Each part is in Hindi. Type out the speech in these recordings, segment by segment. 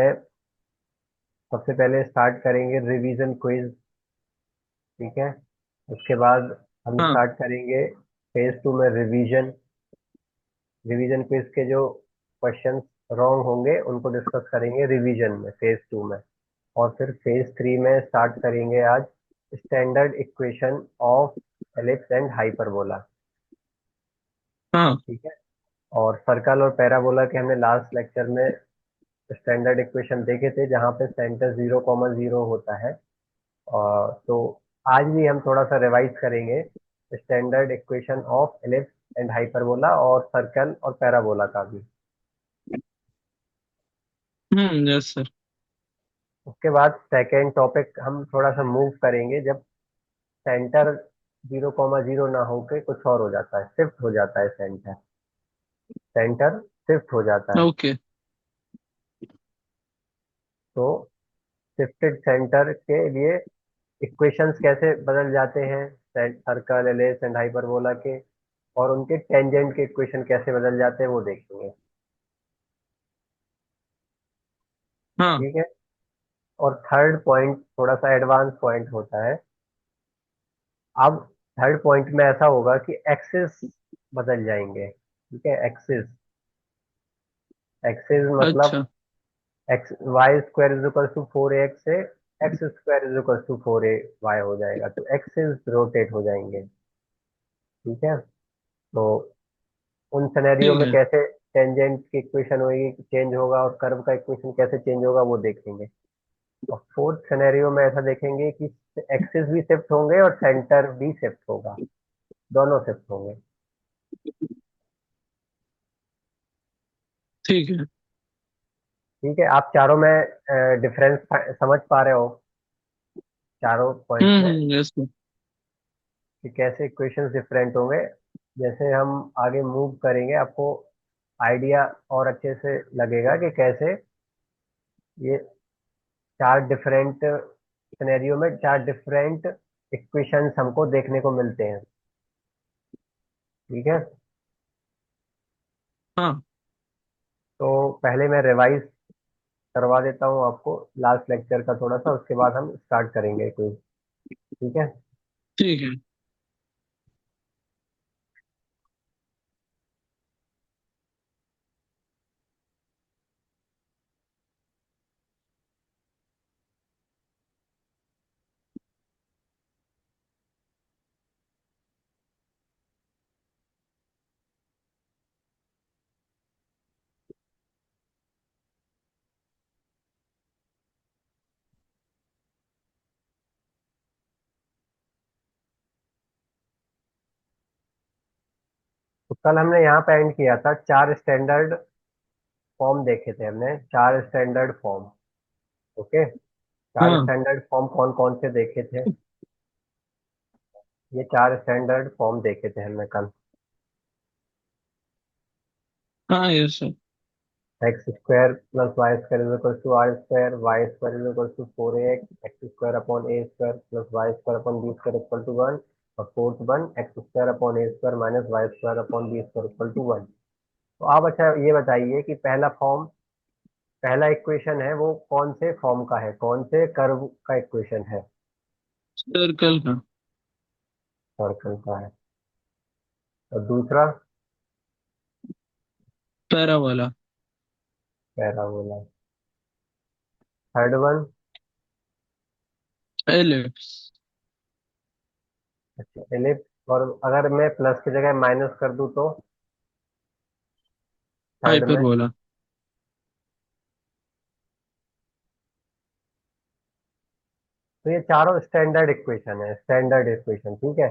सबसे पहले स्टार्ट करेंगे रिवीजन क्विज। ठीक है। उसके बाद हम हाँ। स्टार्ट करेंगे फेज टू में रिवीजन। रिवीजन क्विज के जो क्वेश्चंस रॉन्ग होंगे उनको डिस्कस करेंगे रिवीजन में, फेज टू में। और फिर फेज थ्री में स्टार्ट करेंगे आज standard equation of ellipse and hyperbola. हाँ। ठीक है। और सर्कल और पैराबोला के हमने लास्ट लेक्चर में स्टैंडर्ड इक्वेशन देखे थे, जहाँ पे सेंटर 0,0 होता है। तो आज भी हम थोड़ा सा रिवाइज करेंगे standard equation of ellipse and hyperbola और सर्कल और पैराबोला का भी। Yes sir. उसके बाद सेकेंड टॉपिक हम थोड़ा सा मूव करेंगे, जब सेंटर 0,0 ना होके कुछ और हो जाता है, शिफ्ट हो जाता है सेंटर। सेंटर शिफ्ट हो जाता है। ओके। तो शिफ्टेड सेंटर के लिए इक्वेशंस कैसे बदल जाते हैं सर्कल, एलिप्स एंड हाइपरबोला के, और उनके टेंजेंट के इक्वेशन कैसे बदल जाते हैं वो देखेंगे। हाँ। ठीक है। और थर्ड पॉइंट थोड़ा सा एडवांस पॉइंट होता है। अब थर्ड पॉइंट में ऐसा होगा कि एक्सिस बदल जाएंगे। ठीक है। एक्सिस, एक्सिस मतलब अच्छा। X y square is equal to 4x से x square is equal to 4a y हो जाएगा, तो एक्सिस रोटेट हो जाएंगे। ठीक है। तो उन सिनेरियो ठीक में है। कैसे टेंजेंट की इक्वेशन होगी, चेंज होगा, और कर्व का इक्वेशन कैसे चेंज होगा वो देखेंगे। और फोर्थ सिनेरियो में ऐसा देखेंगे कि एक्सिस भी शिफ्ट होंगे और सेंटर भी शिफ्ट होगा, दोनों शिफ्ट होंगे। ठीक है। ठीक है। आप चारों में डिफरेंस समझ पा रहे हो, चारों पॉइंट्स में, यस सर। कि कैसे इक्वेशंस डिफरेंट होंगे। जैसे हम आगे मूव करेंगे आपको आइडिया और अच्छे से लगेगा कि कैसे ये चार डिफरेंट सिनेरियो में चार डिफरेंट इक्वेशंस हमको देखने को मिलते हैं। ठीक है। हाँ। तो पहले मैं रिवाइज करवा देता हूँ आपको लास्ट लेक्चर का थोड़ा सा, उसके बाद हम स्टार्ट करेंगे क्विज। ठीक है। ठीक है। तो कल हमने यहाँ पे एंड किया था, चार स्टैंडर्ड फॉर्म देखे थे हमने, चार स्टैंडर्ड फॉर्म। ओके। चार हाँ। स्टैंडर्ड फॉर्म कौन कौन से देखे थे? ये चार स्टैंडर्ड फॉर्म देखे थे हमने कल। हाँ yes sir. X square plus y square is equal to r square, y square is equal to 4ax, x square upon a square plus y square upon b square equal to 1। और fourth one, x square upon a square minus y square upon b square equal to 1। तो आप अच्छा ये बताइए कि पहला फॉर्म, पहला इक्वेशन है वो कौन से फॉर्म का है, कौन से कर्व का इक्वेशन है? सर्कल का। सर्कल का है। और दूसरा? Parabola. Parabola. Third one? Ellipse. अच्छा, एलिप्स। और अगर मैं प्लस की जगह माइनस कर दूं तो थर्ड में? हाइपरबोला। तो ये चारों स्टैंडर्ड इक्वेशन है, स्टैंडर्ड इक्वेशन। ठीक है।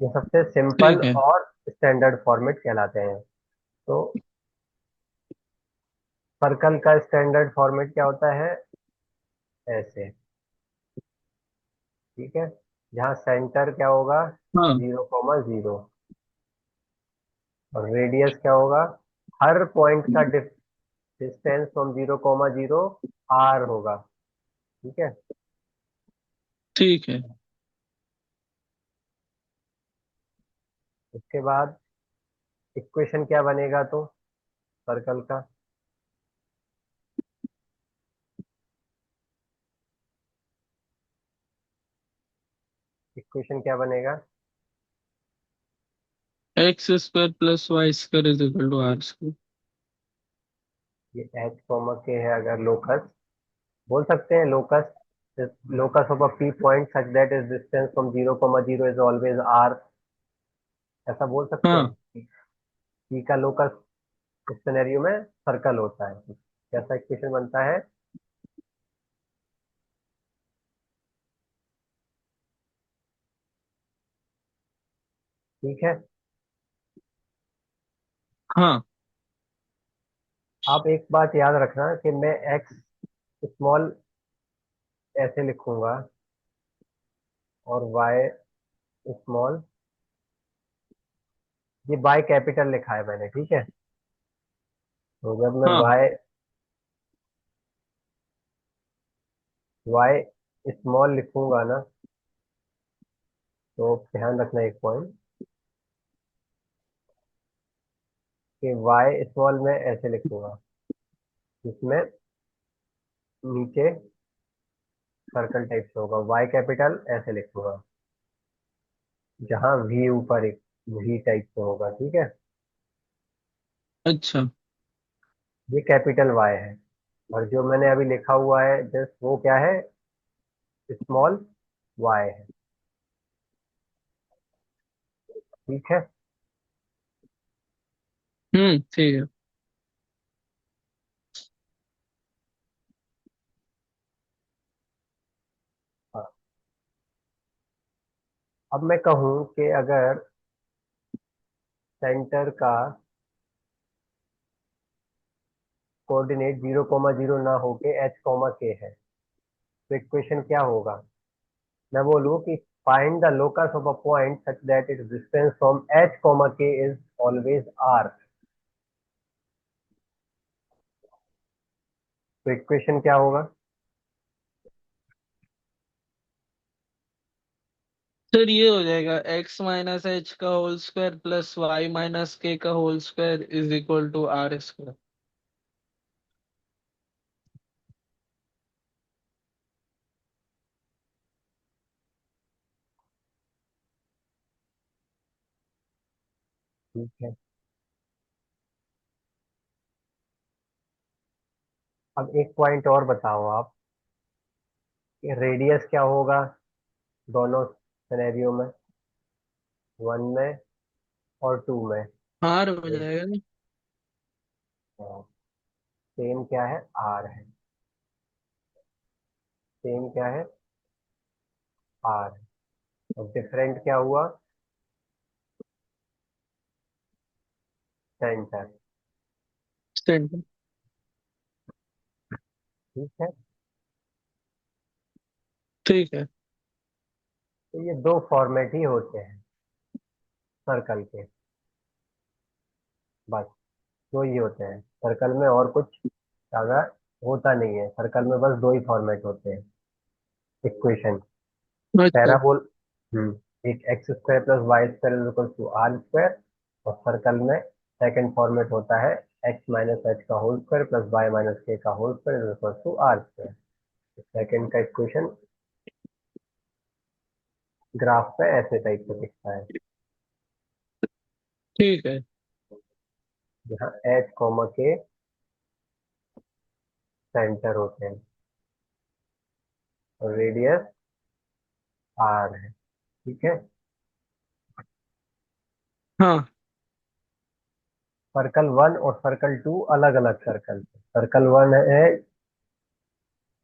ये सबसे सिंपल ठीक है। और स्टैंडर्ड फॉर्मेट कहलाते हैं। तो सर्कल का स्टैंडर्ड फॉर्मेट क्या होता है? ऐसे। ठीक है। जहाँ सेंटर क्या होगा? हाँ। 0,0। और रेडियस क्या होगा? हर पॉइंट का डिस्टेंस फ्रॉम 0,0 आर होगा। ठीक है। ठीक है। उसके बाद इक्वेशन क्या बनेगा तो सर्कल का? इक्वेशन क्या बनेगा? X square plus y square is equal to r square. ये एच कॉमा के है अगर लोकस, बोल सकते हैं locus, locus of a p point such that is distance from 0,0 is always r, ऐसा बोल सकते हाँ। हैं। पी का लोकस इस सिनेरियो में सर्कल होता है। कैसा इक्वेशन बनता है? ठीक है। हाँ। आप एक बात याद रखना कि मैं एक्स स्मॉल ऐसे लिखूंगा और वाई स्मॉल, ये वाई कैपिटल लिखा है मैंने, ठीक है। तो जब मैं हाँ। वाई वाई स्मॉल लिखूंगा ना, तो ध्यान रखना एक पॉइंट कि वाई स्मॉल में ऐसे लिखूंगा, जिसमें नीचे सर्कल टाइप से होगा, वाई कैपिटल ऐसे लिखूंगा, जहाँ वी ऊपर एक वी टाइप से होगा, ठीक है। अच्छा। ये कैपिटल वाई है, और जो मैंने अभी लिखा हुआ है जस्ट वो क्या है? स्मॉल वाई है, ठीक है। ठीक है। हाँ, अब मैं कहूँ कि अगर सेंटर का कोऑर्डिनेट 0,0 ना होके एच कॉमा के है, तो इक्वेशन क्या होगा? मैं बोलूँ कि find the locus of a point such that its distance from h comma k is always r, तो इक्वेशन क्या होगा? सर ये हो जाएगा एक्स माइनस एच का whole square plus y minus k का whole square is equal to r square. ठीक है। अब एक पॉइंट और बताओ आप कि रेडियस क्या होगा दोनों सिनेरियो में, वन में और टू में? आर हो जाएगा ना। सेम क्या है? आर है। सेम क्या है? आर है। और डिफरेंट क्या हुआ? सेंटर। सेंटर। ठीक है। ठीक है। तो ये दो फॉर्मेट ही होते हैं सर्कल के, बस दो ही होते हैं सर्कल में, और कुछ ज्यादा होता नहीं है सर्कल में, बस दो ही फॉर्मेट होते हैं इक्वेशन। अच्छा। पैराबोल, एक x square plus y square is equal to r square, और सर्कल में सेकंड फॉर्मेट होता है एक्स माइनस एच का whole square plus y minus k का whole square is equal to r square. Second का इक्वेशन ग्राफ पे ऐसे टाइप से दिखता है, ठीक है। जहाँ एच कॉमा के सेंटर होते हैं और रेडियस आर है, ठीक है। हाँ। सर्कल वन और सर्कल टू अलग अलग सर्कल, सर्कल वन है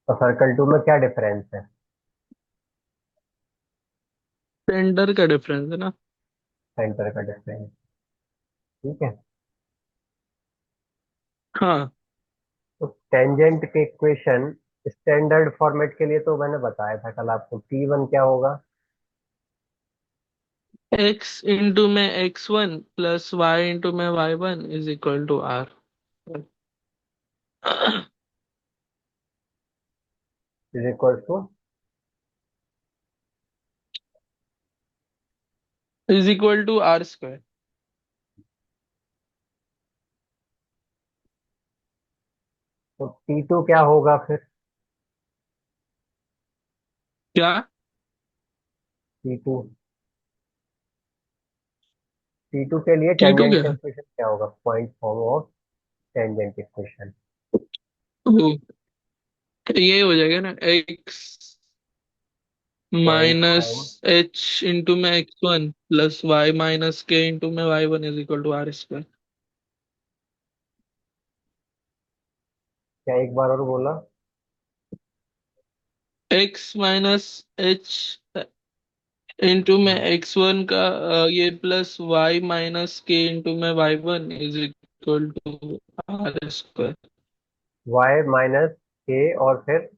और सर्कल टू में क्या डिफरेंस है? सेंटर का डिफरेंस है ना। सेंटर का डिफरेंस, ठीक है। हाँ। तो टेंजेंट के इक्वेशन स्टैंडर्ड फॉर्मेट के लिए तो मैंने बताया था कल आपको, टी वन क्या होगा? एक्स इंटू में x one plus y into में y one is equal to r. Is equal to, is equal to r square. तो टी टू क्या होगा फिर? क्या? T2, T2 के लिए T2 टेंजेंट क्या का है? इक्वेशन क्या होगा? Point form of tangent equation. Oh, ये हो जाएगा ना, x point minus form, h into में x1 plus y minus k into में y1 is equal to r square. क्या एक बार और बोला? एक्स माइनस एच इंटू में हाँ, x1 का ये plus y minus k into में y1 is equal to r square y minus k और फिर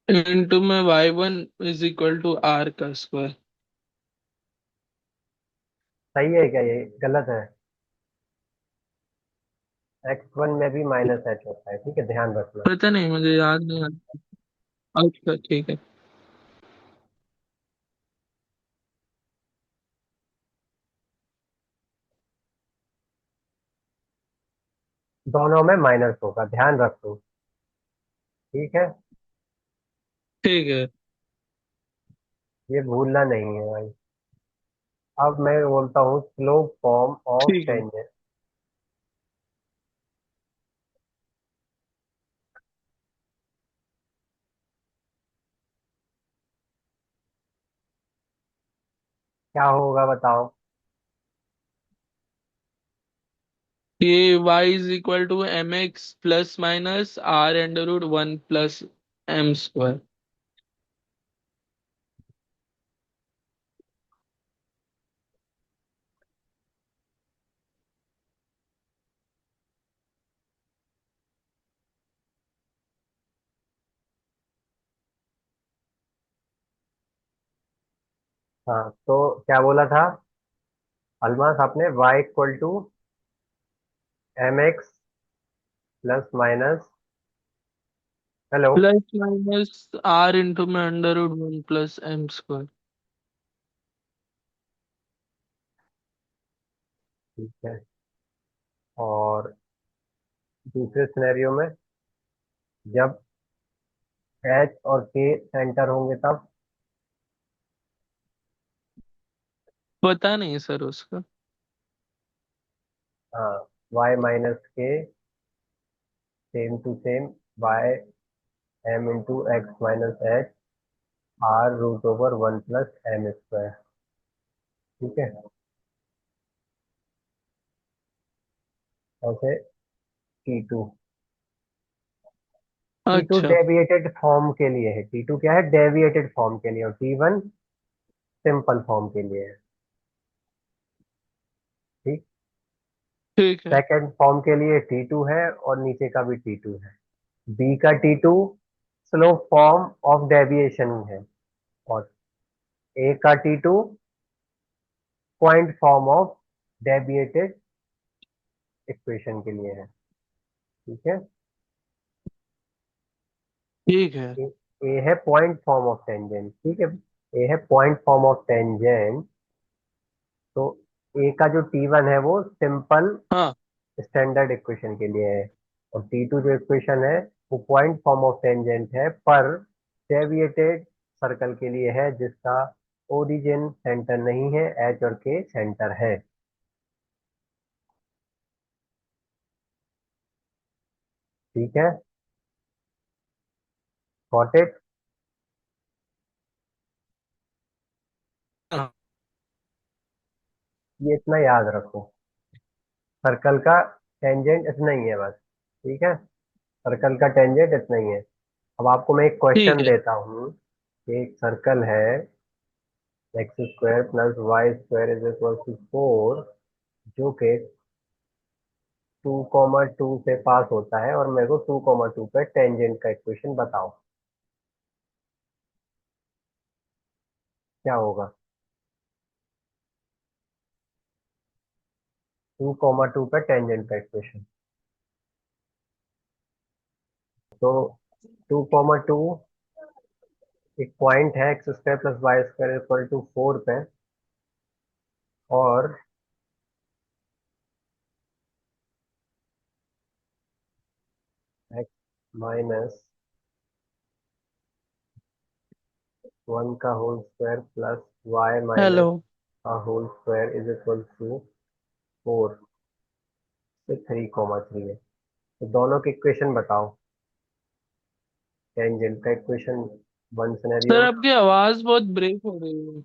इंटू में y1 is equal to r का स्क्वायर। सही है क्या? ये गलत है? x1 में भी माइनस एच होता है, ठीक है, ध्यान रखना। पता नहीं, मुझे याद नहीं आता। अच्छा ठीक है। दोनों में माइनस होगा, ध्यान रखो, ठीक है। ठीक है। ये भूलना नहीं है भाई। अब मैं बोलता हूँ स्लोप फॉर्म ऑफ ठीक है। टेंजेंट। क्या होगा बताओ? ये y is equal to m x plus minus r under root one plus m square. हाँ, तो क्या बोला था अलमास आपने? y equal to m x plus minus, hello? Plus minus r into में under root one plus m square. ठीक है। और दूसरे सिनेरियो में जब एच और के सेंटर होंगे तब? पता नहीं सर उसका। हाँ, y minus k same to same y m into x minus h r root over one plus m square, ठीक है। ऐसे T2, T2 अच्छा डेविएटेड फॉर्म के लिए है। T2 क्या है? डेविएटेड फॉर्म के लिए। और T1 सिंपल फॉर्म के लिए है, ठीक। ठीक है। सेकंड फॉर्म के लिए T2 है और नीचे का भी T2 है। बी का T2 slope form of deviation है, और ए का T2 point form of deviated equation के लिए है, ठीक है। ठीक है। ए, ए है पॉइंट फॉर्म ऑफ टेंजेंट, ठीक है। ए है पॉइंट फॉर्म ऑफ टेंजेंट, तो ए का जो T1 है वो सिंपल हाँ स्टैंडर्ड इक्वेशन के लिए है, और T2 जो इक्वेशन है वो पॉइंट फॉर्म ऑफ टेंजेंट है पर डेविएटेड सर्कल के लिए है, जिसका ओरिजिन सेंटर नहीं है, एच और के सेंटर है, ठीक है। Got it? हाँ। ये इतना याद रखो, सर्कल का टेंजेंट इतना ही है बस, ठीक है। सर्कल का टेंजेंट इतना ही है। अब आपको मैं एक ठीक क्वेश्चन है। देता हूँ कि एक सर्कल है, x square plus y square is equal to 4, जो कि 2,2 से पास होता है, और मेरे को 2,2 पे टेंजेंट का इक्वेशन बताओ, क्या होगा? 2,2 पे टेंजेंट का इक्वेशन। तो 2,2 एक पॉइंट है x square plus y square equal to 4 पे, और एक्स माइनस वन का whole square plus y hello. Minus का whole square is equal to four से 3,3 है। तो दोनों की इक्वेशन बताओ। टेंजेंट का इक्वेशन वन सर सिनेरियो में। आपकी आवाज बहुत ब्रेक हो रही है।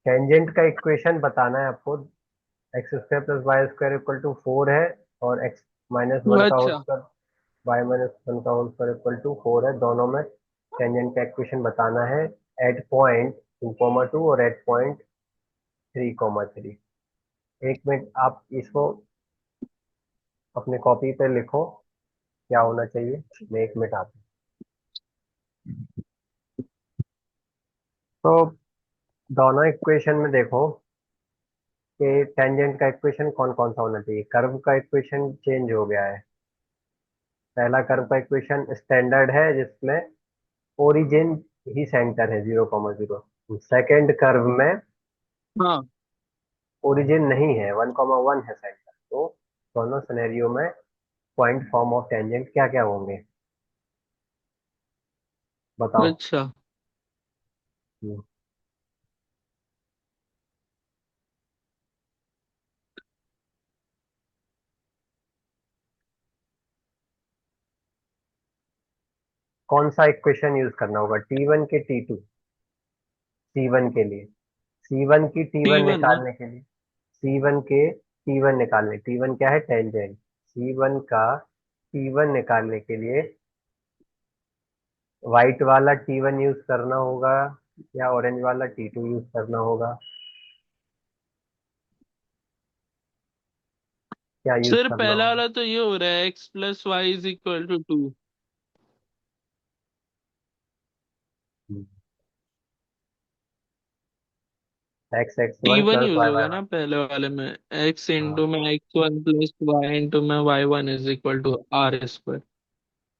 टेंजेंट का इक्वेशन बताना है आपको। X square plus y square equal to four है, और एक्स माइनस वन का होल अच्छा। स्क्वायर वाई माइनस वन का whole square equal to four है। दोनों में टेंजेंट का इक्वेशन बताना है एट पॉइंट 2,2 और एट पॉइंट 3,3। एक मिनट आप इसको अपने कॉपी पे लिखो, क्या होना चाहिए। मैं एक मिनट आता हूँ। तो दोनों इक्वेशन में देखो कि टेंजेंट का इक्वेशन कौन कौन सा होना चाहिए। कर्व का इक्वेशन चेंज हो गया है। पहला कर्व का इक्वेशन स्टैंडर्ड है जिसमें ओरिजिन ही सेंटर है 0,0। सेकेंड कर्व में हाँ। ओरिजिन नहीं है, 1,1 है सेंटर। तो दोनों सिनेरियो में पॉइंट फॉर्म ऑफ टेंजेंट क्या क्या होंगे बताओ। अच्छा। हम्म, कौन सा इक्वेशन यूज करना होगा, T1 के T2? C1 के लिए, C1 की टी T1 वन ना। निकालने के लिए, C1 के T1 निकालने, T1 क्या है, टेंजेंट। C1 का T1 निकालने के लिए व्हाइट वाला T1 यूज करना होगा या ऑरेंज वाला T2 यूज करना होगा? क्या यूज सर करना पहला होगा? वाला तो ये हो रहा है x plus y is equal to two. X x t one one plus use y y होगा वन। ना पहले वाले में। एक्स हाँ, इंटू में x one plus y into में y one is equal to r square.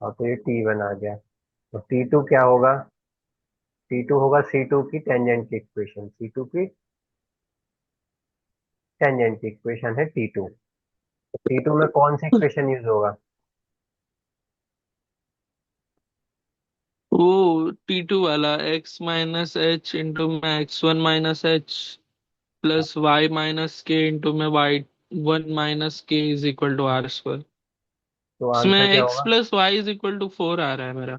और तो ये T1 आ गया। तो T2 क्या होगा? T2 होगा C2 की टेंजेंट की इक्वेशन। C2 की टेंजेंट की इक्वेशन है T2। T2 में कौन सी इक्वेशन यूज होगा? वो टी टू वाला एक्स माइनस एच इंटू में x one minus h plus y minus k into में y one minus k is equal to r square. तो इसमें आंसर क्या एक्स होगा? Plus y is equal to four आ रहा है मेरा।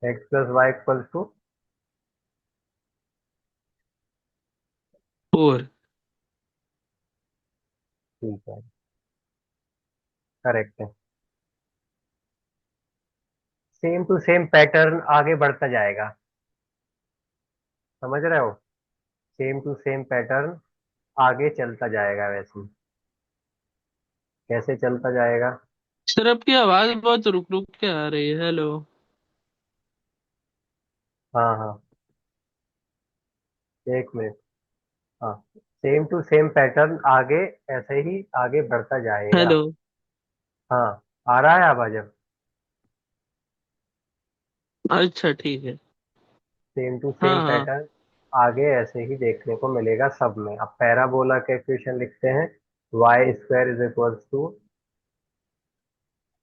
X plus y equal to, four. ठीक है, करेक्ट है। सेम टू सेम पैटर्न आगे बढ़ता जाएगा, समझ रहे हो? सेम टू सेम पैटर्न आगे चलता जाएगा वैसे ही। कैसे चलता जाएगा? सर आपकी आवाज बहुत रुक रुक के आ रही है। हेलो। हाँ हाँ, एक मिनट। हाँ, सेम टू सेम पैटर्न आगे ऐसे ही आगे बढ़ता जाएगा। हेलो। हाँ, आ रहा है आवाज अब? अच्छा ठीक है। सेम टू हाँ सेम हाँ। पैटर्न आगे ऐसे ही देखने को मिलेगा सब में। अब पैराबोला के इक्वेशन लिखते हैं। Y square is equal to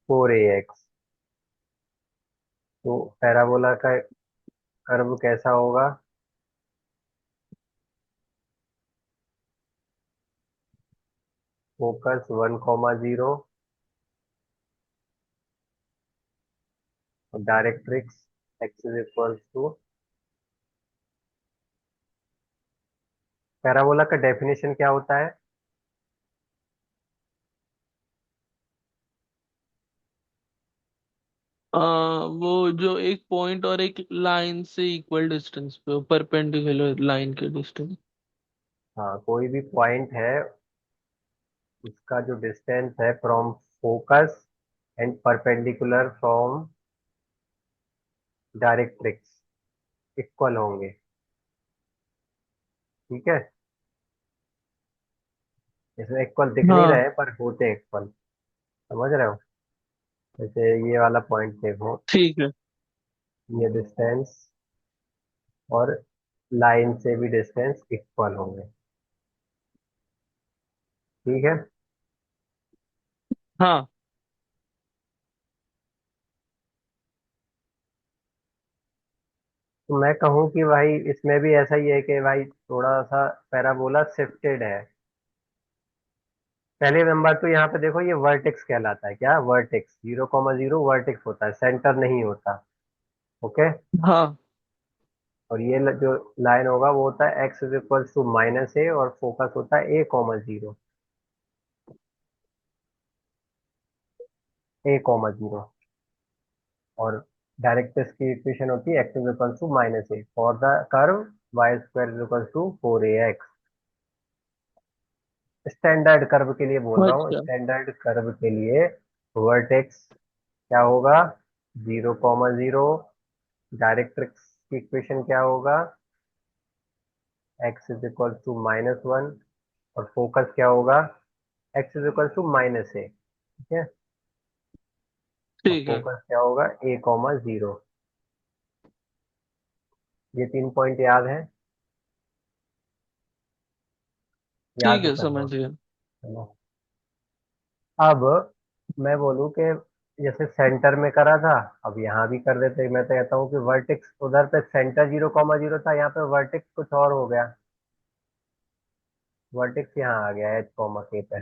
4ax। तो पैराबोला का कर्व कैसा होगा? फोकस 1,0 और directrix x is equal to. Parabola का डेफिनेशन क्या होता है? वो जो एक पॉइंट और एक लाइन से इक्वल डिस्टेंस पे परपेंडिकुलर लाइन के डिस्टेंस। हाँ, कोई भी पॉइंट है, उसका जो डिस्टेंस है from focus and perpendicular from directrix equal होंगे। ठीक है, इसमें इक्वल दिख नहीं हाँ रहे पर होते इक्वल, समझ रहे हो? जैसे ये वाला पॉइंट देखो, ठीक है। ये डिस्टेंस और लाइन से भी डिस्टेंस इक्वल होंगे। ठीक है। हाँ तो मैं कहूँ कि भाई इसमें भी ऐसा ही है कि भाई थोड़ा सा पैराबोला शिफ्टेड है। पहले नंबर तो यहाँ पे देखो, ये वर्टेक्स कहलाता है, क्या वर्टेक्स, 0,0 वर्टेक्स होता है, सेंटर नहीं होता। ओके। हाँ। और ये जो लाइन होगा वो होता है x is equal to -a, और फोकस होता है a,0, a,0। और डायरेक्ट्रिक्स की इक्वेशन होती है x is equal to -a for the curve y square is equal to 4ax। Standard curve के लिए बोल रहा हूँ, अच्छा। स्टैंडर्ड कर्व के लिए वर्टेक्स क्या होगा, 0,0। डायरेक्ट्रिक्स की इक्वेशन क्या होगा, एक्स इज इक्वल टू -1। और फोकस क्या होगा, x is equal to -a। ठीक है। और ठीक है। फोकस क्या होगा, a,0। ये 3 पॉइंट याद है, याद ठीक भी है, कर लो। समझ गया। है ना। अब मैं बोलूँ कि जैसे सेंटर में करा था, अब यहाँ भी कर देते। मैं तो कहता हूँ कि वर्टेक्स उधर पे सेंटर 0,0 था, यहाँ पे वर्टेक्स कुछ और हो गया। वर्टेक्स यहाँ आ गया h,k पे।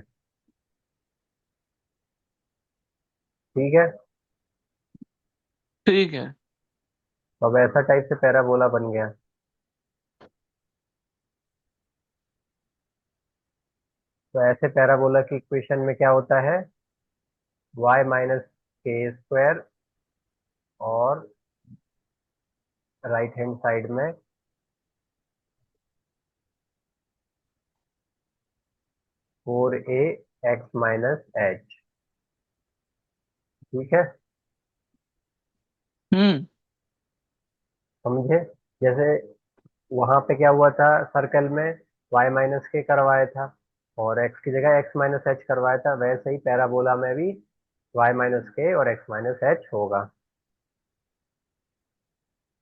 ठीक है। ठीक है। तो अब ऐसा टाइप से पैराबोला बन गया। तो ऐसे पैराबोला की इक्वेशन में क्या होता है, y - k² और राइट हैंड साइड में 4ax - h। ठीक है। हम्म। समझे। जैसे वहां पे क्या हुआ था, सर्कल में y - k करवाया था, और x की जगह x - h करवाया था, वैसे ही पैराबोला में भी y - k और x - h होगा।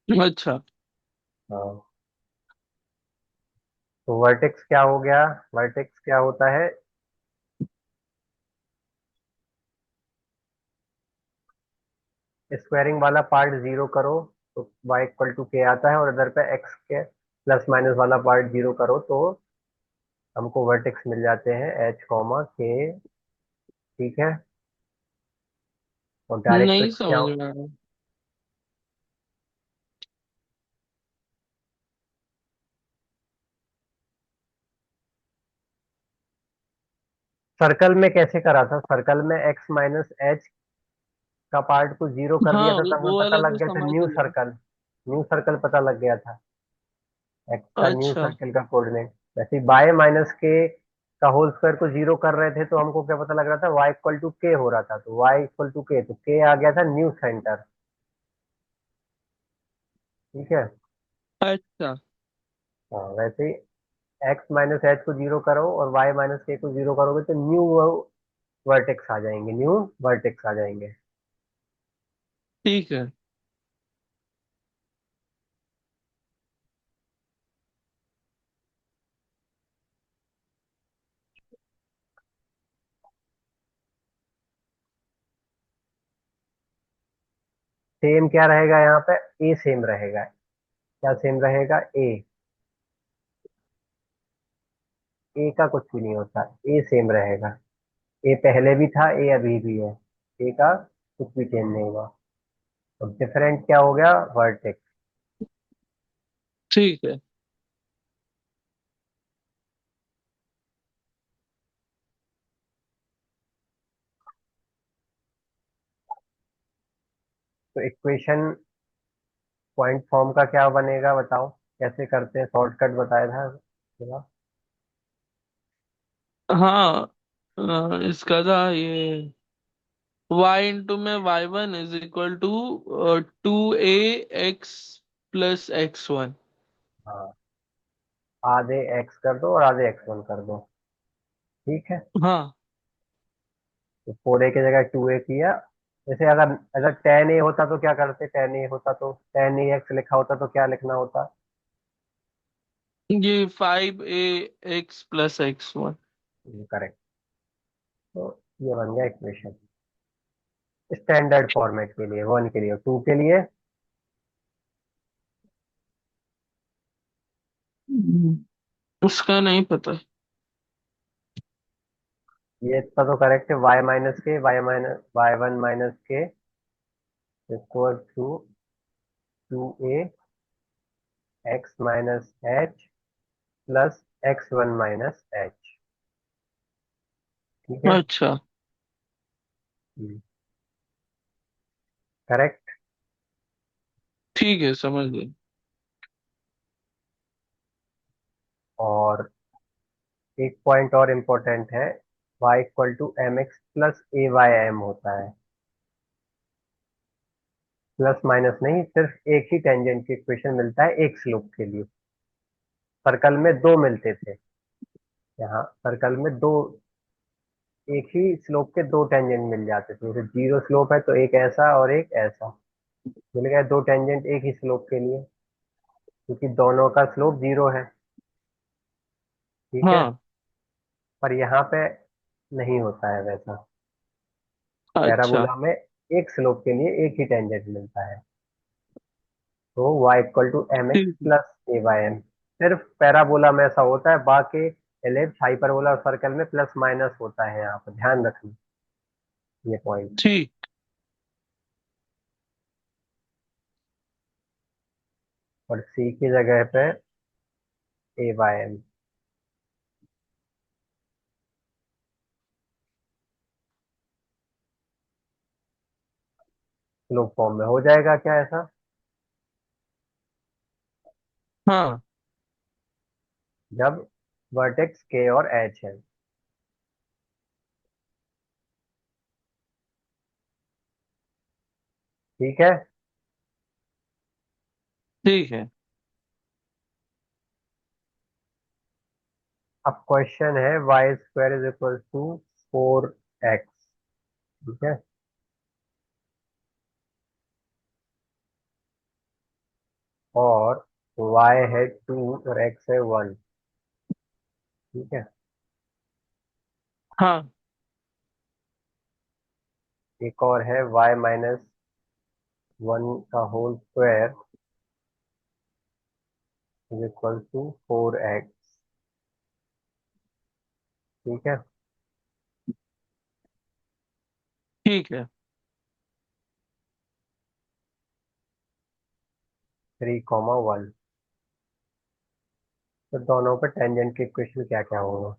अच्छा। हाँ। तो वर्टेक्स क्या हो गया, वर्टेक्स क्या होता है, स्क्वायरिंग वाला पार्ट जीरो करो तो y = k आता है, और इधर पे x के प्लस माइनस वाला पार्ट जीरो करो तो हमको वर्टेक्स मिल जाते हैं h,k। ठीक है। और नहीं डायरेक्ट्रिक्स क्या, समझ में आया। सर्कल में कैसे करा था, सर्कल में x - h का पार्ट को जीरो कर दिया हाँ, था, तो हमें वो पता वाला तो लग गया था समझ न्यू लिया। सर्कल। न्यू सर्कल पता लग गया था, एक्स का न्यू अच्छा। सर्कल का कोऑर्डिनेट। वैसे ही y - k का होल स्क्वायर को जीरो कर रहे थे, तो हमको क्या पता लग रहा था, y = k हो रहा था, तो y = k, तो k आ गया था न्यू सेंटर। ठीक है। अच्छा। हाँ, वैसे ही x - h को जीरो करो और y - k को जीरो करोगे तो न्यू वर्टेक्स आ जाएंगे, न्यू वर्टेक्स आ जाएंगे। ठीक है। सेम क्या रहेगा यहाँ पे, ए सेम रहेगा। क्या सेम रहेगा, ए का कुछ भी नहीं होता, ए सेम रहेगा। ए पहले भी था, ए अभी भी है, ए का कुछ भी चेंज नहीं हुआ। तो डिफरेंट क्या हो गया, वर्टेक्स। ठीक है। तो इक्वेशन पॉइंट फॉर्म का क्या बनेगा बताओ, कैसे करते हैं, शॉर्टकट बताया था थोड़ा। हाँ, इसका था ये, y इंटू में y1 = 2ax + x1। हाँ, आधे एक्स कर दो और आधे x1 कर दो। ठीक है। हाँ। तो 4a की जगह 2a किया। जैसे अगर अगर tan a होता तो क्या करते, tan a होता तो tan a x लिखा होता तो क्या लिखना होता, ये 5ax+x1। करेक्ट। तो ये बन गया इक्वेशन स्टैंडर्ड फॉर्मेट के लिए, वन के लिए, टू के लिए। उसका नहीं पता। ये इतना तो करेक्ट है, y minus k y one minus k equal to 2a x minus h plus x1 minus h. ठीक है। अच्छा। करेक्ट। ठीक है, समझ गए। और एक पॉइंट और इम्पोर्टेंट है, y equal to m x plus a y m होता है। प्लस माइनस नहीं, सिर्फ एक ही टेंजेंट की इक्वेशन मिलता है एक स्लोप के लिए। सर्कल में दो मिलते थे, यहाँ सर्कल में दो, एक ही स्लोप के दो टेंजेंट मिल जाते थे। जैसे जीरो स्लोप है तो एक ऐसा और एक ऐसा, मिल गया दो टेंजेंट एक ही स्लोप के लिए, क्योंकि दोनों का स्लोप जीरो है। ठीक है। हाँ। पर यहाँ पे नहीं होता है वैसा। अच्छा। पैराबोला में एक स्लोप के लिए एक ही टेंजेंट मिलता है। तो y equal to m x ठीक है। Plus a y m. सिर्फ पैराबोला में ऐसा होता है, बाकी एलिप्स हाइपरबोला और सर्कल में प्लस माइनस होता है। यहाँ पर ध्यान रखना ये पॉइंट। ठीक। और सी की जगह पे ए वाई एम स्लोप फॉर्म में हो जाएगा क्या ऐसा? हाँ। जब वर्टेक्स के और एच है। ठीक है। ठीक है। अब क्वेश्चन है y square is equal to 4x। ठीक है। और y है 2 और x है 1। ठीक है। हाँ। एक और है y माइनस 1 का whole square is equal to 4x। ठीक है। ठीक है। 3,1। तो दोनों पे टेंजेंट की इक्वेशन क्या क्या होगा?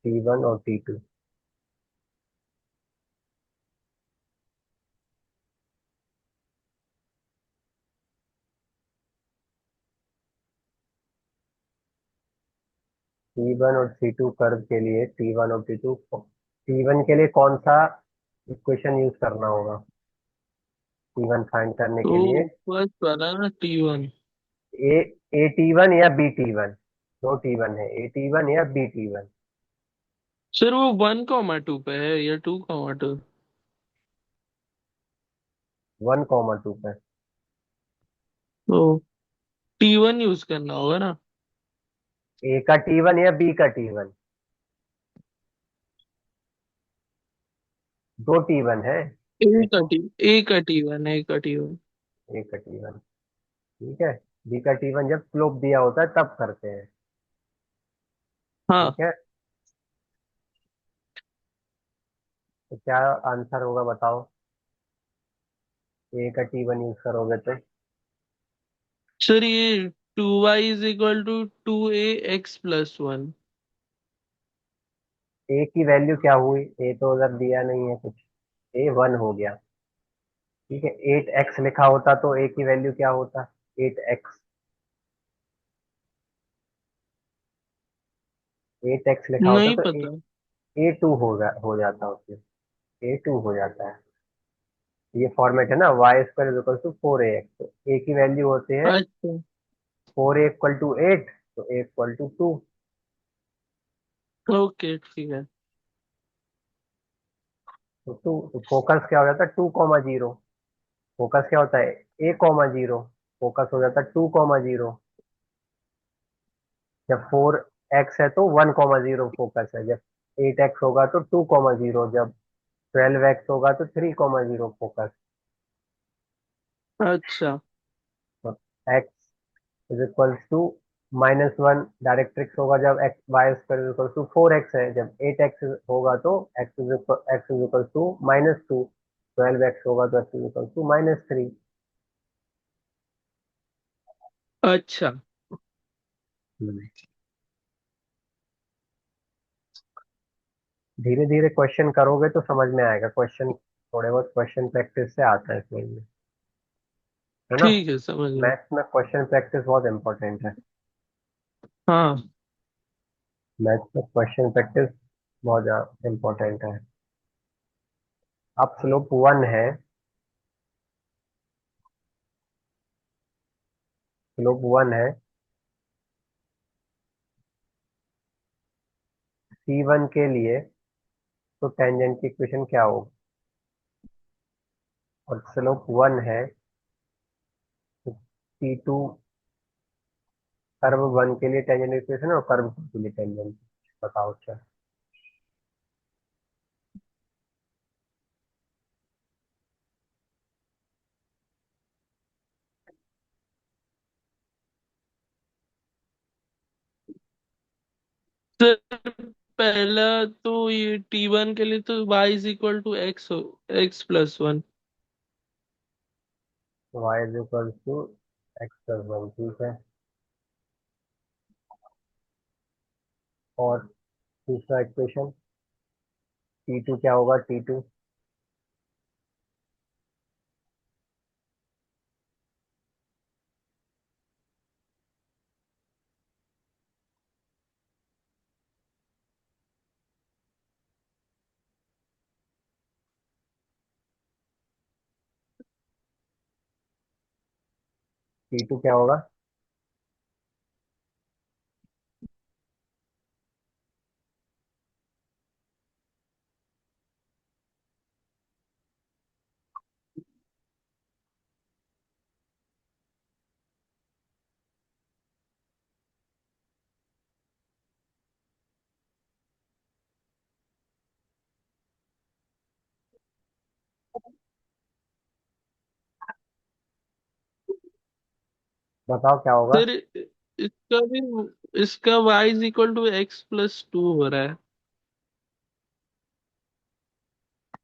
T1 और T2। T1 और T2 कर्व के लिए, T1 और T2, T1 के लिए कौन सा इक्वेशन यूज करना होगा T1 फाइंड करने तो के लिए? फर्स्ट वाला ना T1। ए ए T1 या बी T1? दो T1 है, ए T1 या बी T1? सर वो 1,2 पे है या 2,2? 1,2 पे। तो T1 यूज करना होगा ना। ए का T1 या बी का T1? दो T1 है। ए का देखो, टी ए का T1, ए का T1। ए का T1। ठीक है। बी का T1 जब स्लोप दिया होता है तब करते हैं। हाँ। ठीक है। तो क्या आंसर होगा बताओ? ए का T1 यूज करोगे तो सर ये 2y = 2ax+1। ए की वैल्यू क्या हुई? ए तो उधर दिया नहीं है कुछ, ए 1 हो गया। ठीक है। 8x लिखा होता तो ए की वैल्यू क्या होता? 8x। 8x लिखा होता नहीं तो पता। ए टू हो जाता उसमें, ए टू हो जाता है। ये फॉर्मेट है ना, Y square equal to 4ax। तो ए की वैल्यू होती है अच्छा। 4a इक्वल टू 8, तो ए इक्वल टू 2। ओके, ठीक है। तो 2, तो फोकस क्या हो जाता है? 2,0। फोकस क्या होता है? a,0। फोकस हो जाता है 2,0। जब 4x है तो 1,0 फोकस है, जब 8x होगा तो 2,0, जब 12x होगा तो 3,0 फोकस। अच्छा। तो x is equals to -1 directrix होगा जब x y square is equal to 4x है, जब 8x होगा तो x is equal to -2, 12x होगा तो x इज इक्वल टू -3। अच्छा। धीरे धीरे क्वेश्चन करोगे तो समझ में आएगा, क्वेश्चन थोड़े बहुत क्वेश्चन प्रैक्टिस से आता है इसमें, है ना। ठीक है, समझ गया। मैथ्स में क्वेश्चन प्रैक्टिस बहुत इंपॉर्टेंट है। हाँ। मैथ्स में क्वेश्चन प्रैक्टिस बहुत ज्यादा इंपॉर्टेंट है। अब स्लोप 1 है, स्लोप 1 है, C1 के लिए तो टेंजेंट की इक्वेशन क्या होगी, और स्लोप 1 है तो C2, कर्व 1 के लिए टेंजेंट इक्वेशन और कर्व 2 के लिए टेंजेंट। बताओ क्या। सर, पहला तो ये T1 के लिए तो y is equal to x हो, x+1। y is equal to x+1, ठीक है। और दूसरा इक्वेशन T2 क्या होगा, T2। T2 क्या होगा। बताओ क्या होगा। सर, इसका भी, इसका y is equal to x+2 हो रहा है।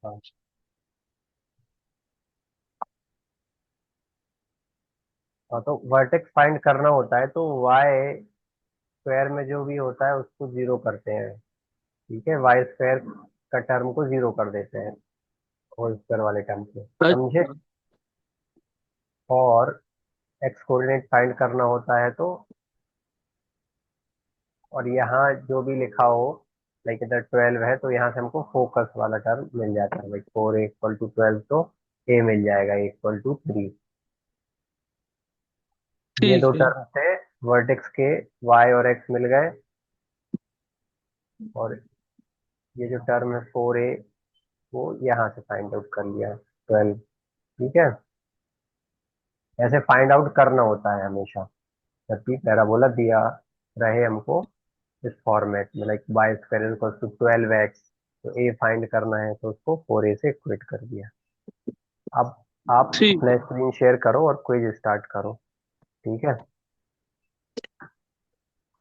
हाँ। हाँ, तो वर्टेक्स फाइंड करना होता है तो वाई स्क्वायर में जो भी होता है उसको जीरो करते हैं, ठीक है, वाई स्क्वायर का टर्म को जीरो कर देते हैं होल स्क्वायर वाले टर्म को, समझे। अच्छा। और एक्स कोऑर्डिनेट फाइंड करना होता है तो, और यहाँ जो भी लिखा हो, लाइक इधर 12 है तो यहाँ से हमको फोकस वाला टर्म मिल जाता है, लाइक 4 = 12 तो ए मिल जाएगा =3। ये दो ठीक है। टर्म से वर्टेक्स के वाई और एक्स मिल गए, और ये जो टर्म है 4a वो यहाँ से फाइंड आउट कर लिया 12, ठीक है। ऐसे फाइंड आउट करना होता है हमेशा, जबकि पैराबोला दिया रहे हमको इस फॉर्मेट में, like y square equal to 12x, तो ए फाइंड करना है तो उसको 4a से इक्वेट कर दिया। अब आप ठीक अपना है। स्क्रीन शेयर करो और क्विज स्टार्ट करो, ठीक है।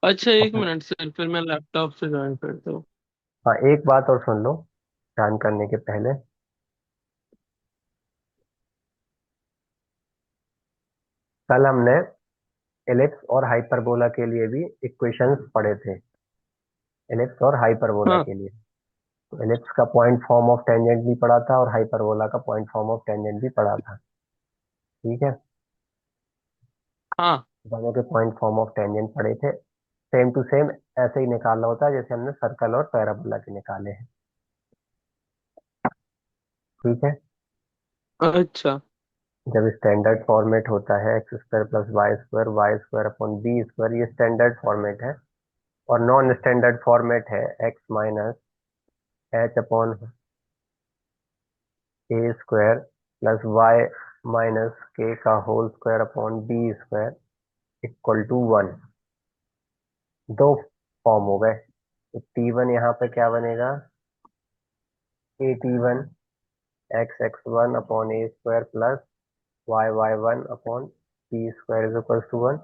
अच्छा, एक अपने, मिनट सर, फिर मैं लैपटॉप से ज्वाइन करता हूँ। हाँ एक बात और सुन लो ज्वाइन करने के पहले। कल हमने एलिप्स और हाइपरबोला के लिए भी इक्वेशंस पढ़े थे, एलिप्स और हाइपरबोला हाँ। के लिए। तो एलिप्स का पॉइंट फॉर्म ऑफ टेंजेंट भी पढ़ा था और हाइपरबोला का पॉइंट फॉर्म ऑफ टेंजेंट भी पढ़ा था, ठीक है। हाँ। दोनों के पॉइंट फॉर्म ऑफ टेंजेंट पढ़े थे, सेम टू सेम ऐसे ही निकालना होता है जैसे हमने सर्कल और पैराबोला के निकाले हैं, ठीक है। अच्छा। जब स्टैंडर्ड फॉर्मेट होता है x² + y² ये स्टैंडर्ड फॉर्मेट है, और नॉन स्टैंडर्ड फॉर्मेट है x-h/a² + y - k का होल स्क्वायर अपॉन b² = 1। दो फॉर्म हो गए। तो T1 यहाँ पे क्या बनेगा, AT1 x(x1) upon a square plus y(y1) upon b square is equal to 1।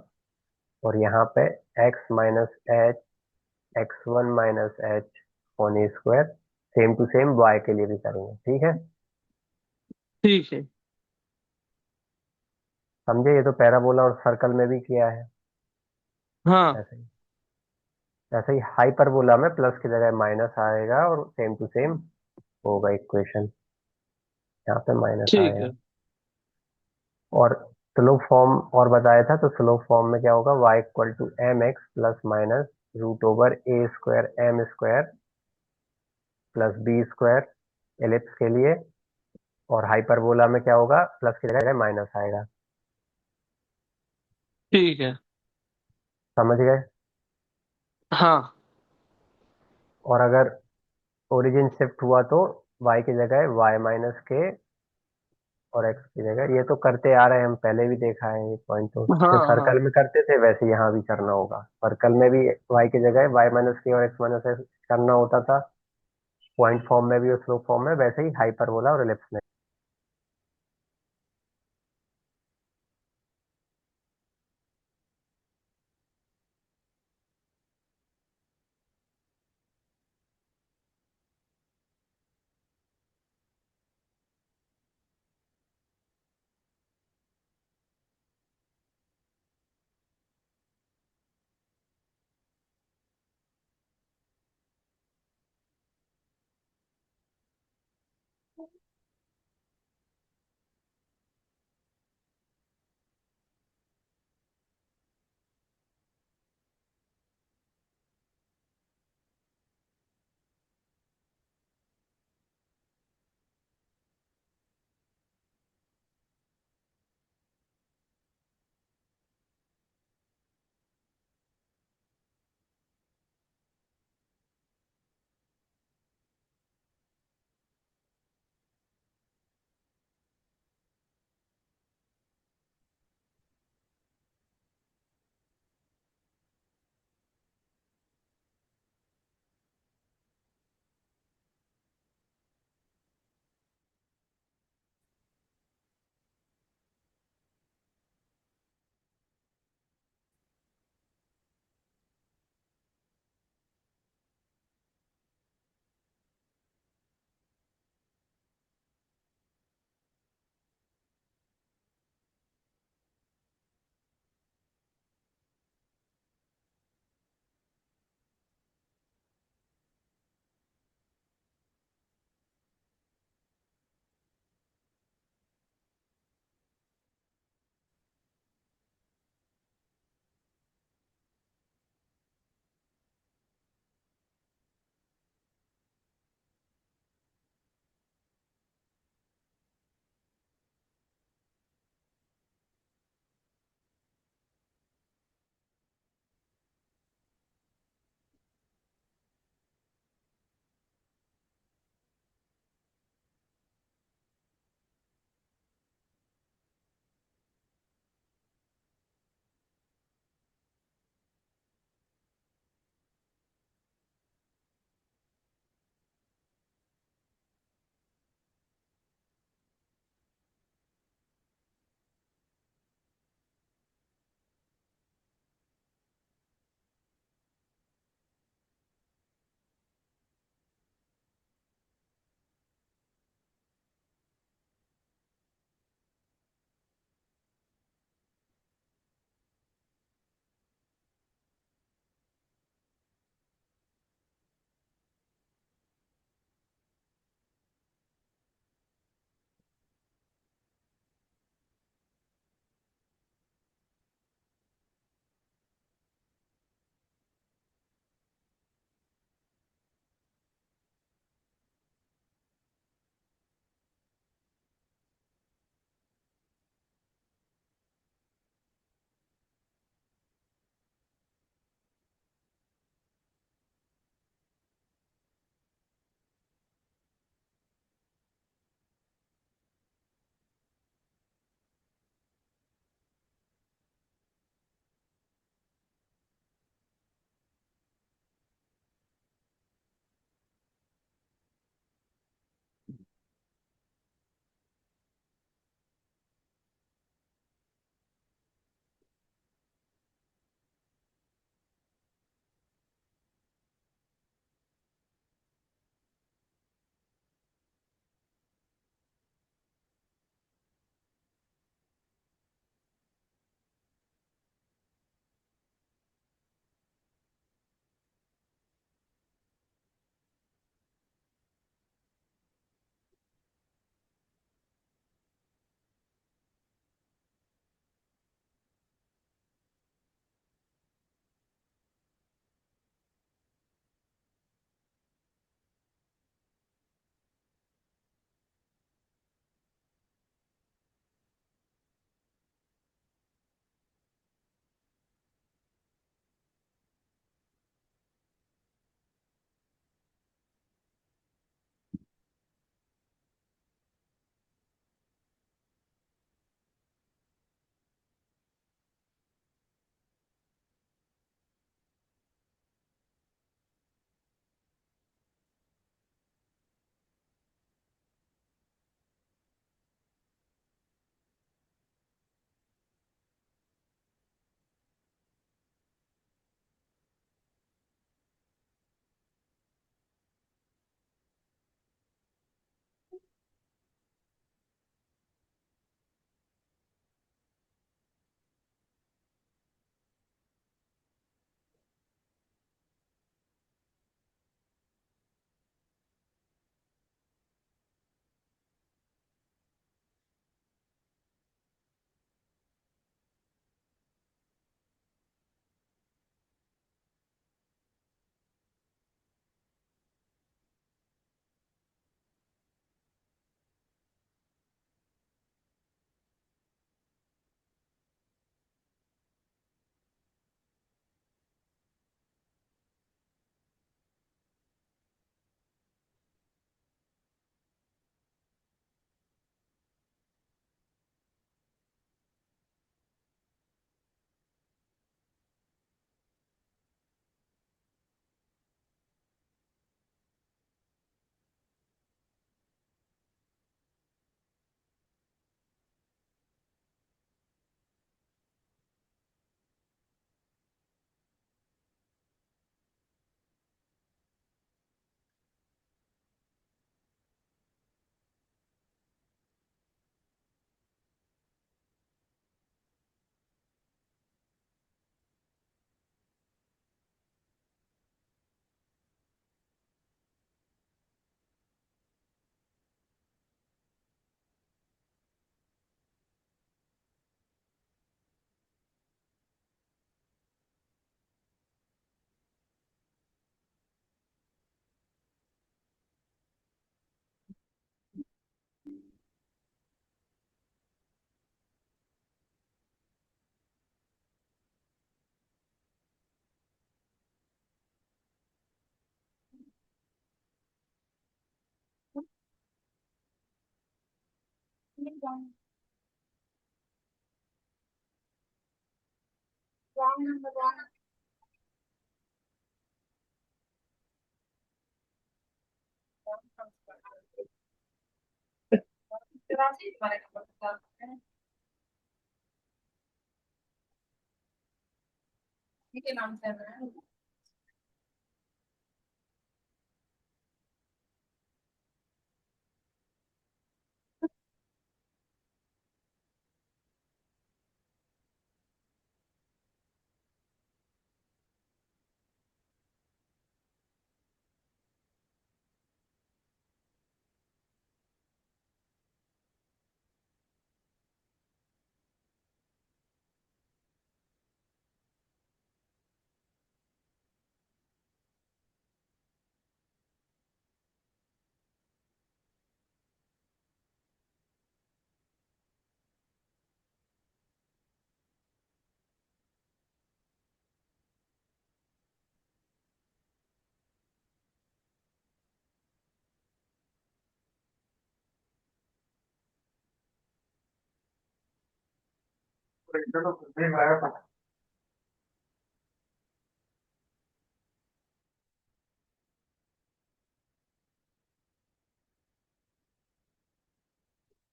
और यहाँ पे x minus h x1 minus h upon a square, same to same y के लिए भी करेंगे, ठीक है। ठीक है। समझे, ये तो पैराबोला और सर्कल में भी किया है। हाँ। ऐसे ही, ऐसे ही हाइपरबोला में प्लस की जगह माइनस आएगा और सेम टू सेम होगा इक्वेशन, यहाँ पे माइनस ठीक आएगा। है। और स्लोप फॉर्म और बताया था, तो स्लोप फॉर्म में क्या होगा, y equal to m x plus minus root over a square m square plus b square ellipse के लिए। और हाइपरबोला में क्या होगा, प्लस की जगह माइनस आएगा। ठीक है। समझ गए। हाँ। और अगर ओरिजिन शिफ्ट हुआ तो y की जगह y माइनस के और x की जगह, ये तो करते आ रहे हैं हम, पहले भी देखा है ये पॉइंट, तो जैसे हाँ। हाँ। सर्कल में करते थे वैसे यहाँ भी करना होगा। सर्कल में भी y की जगह y माइनस के और x माइनस एक्स करना होता था, पॉइंट फॉर्म में भी और स्लोप फॉर्म में, वैसे ही हाइपरबोला और एलिप्स में।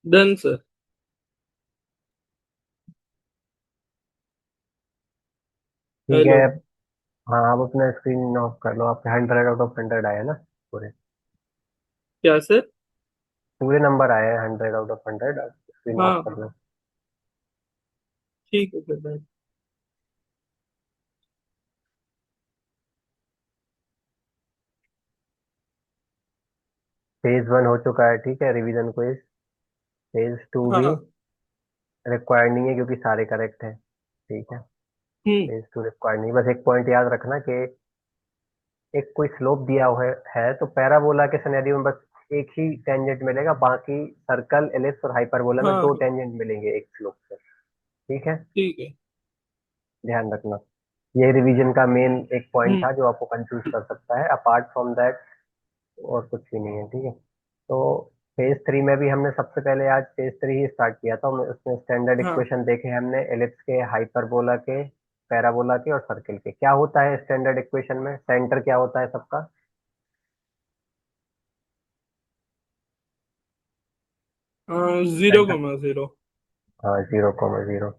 Done sir. ठीक है। हेलो। हाँ, आप अपना स्क्रीन ऑफ कर लो। आपके 100 आउट ऑफ 100 आए ना पूरे? क्या सर? पूरे नंबर आए हैं 100 आउट ऑफ 100। आप स्क्रीन ऑफ हाँ कर लो। ठीक है सर डन। फेज 1 हो चुका है, ठीक है, रिवीजन क्विज। फेज 2 भी हाँ। रिक्वायर्ड नहीं है क्योंकि सारे करेक्ट है, ठीक है। हम्म। फेज 2 रिक्वायर्ड नहीं, बस एक पॉइंट याद रखना कि एक कोई स्लोप दिया हुआ है तो पैराबोला के सिनेरियो में बस एक ही टेंजेंट मिलेगा, बाकी सर्कल, एलिप्स और हाइपरबोला में हाँ दो हाँ। टेंजेंट मिलेंगे एक स्लोप से, ठीक है। ठीक है। ध्यान रखना। ये रिवीजन का मेन एक पॉइंट हम्म। था जो आपको कंफ्यूज कर सकता है, अपार्ट फ्रॉम दैट और कुछ भी नहीं है, ठीक है। तो फेज 3 में भी हमने सबसे पहले आज फेज 3 ही स्टार्ट किया था। उसमें स्टैंडर्ड हाँ। इक्वेशन देखे हमने, एलिप्स के, हाइपरबोला के, पैराबोला के और सर्किल के। क्या होता है स्टैंडर्ड इक्वेशन में, सेंटर क्या होता है सबका? 0,0। हाँ, 0,0।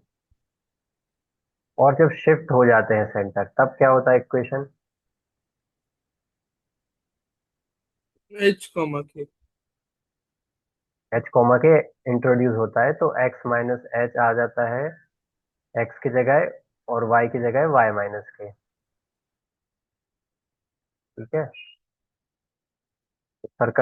और जब शिफ्ट हो जाते हैं सेंटर तब क्या होता है equation? H, K। H comma के इंट्रोड्यूस होता है तो एक्स माइनस एच आ जाता है एक्स की जगह, और वाई की जगह वाई माइनस के, ठीक है। सर्कल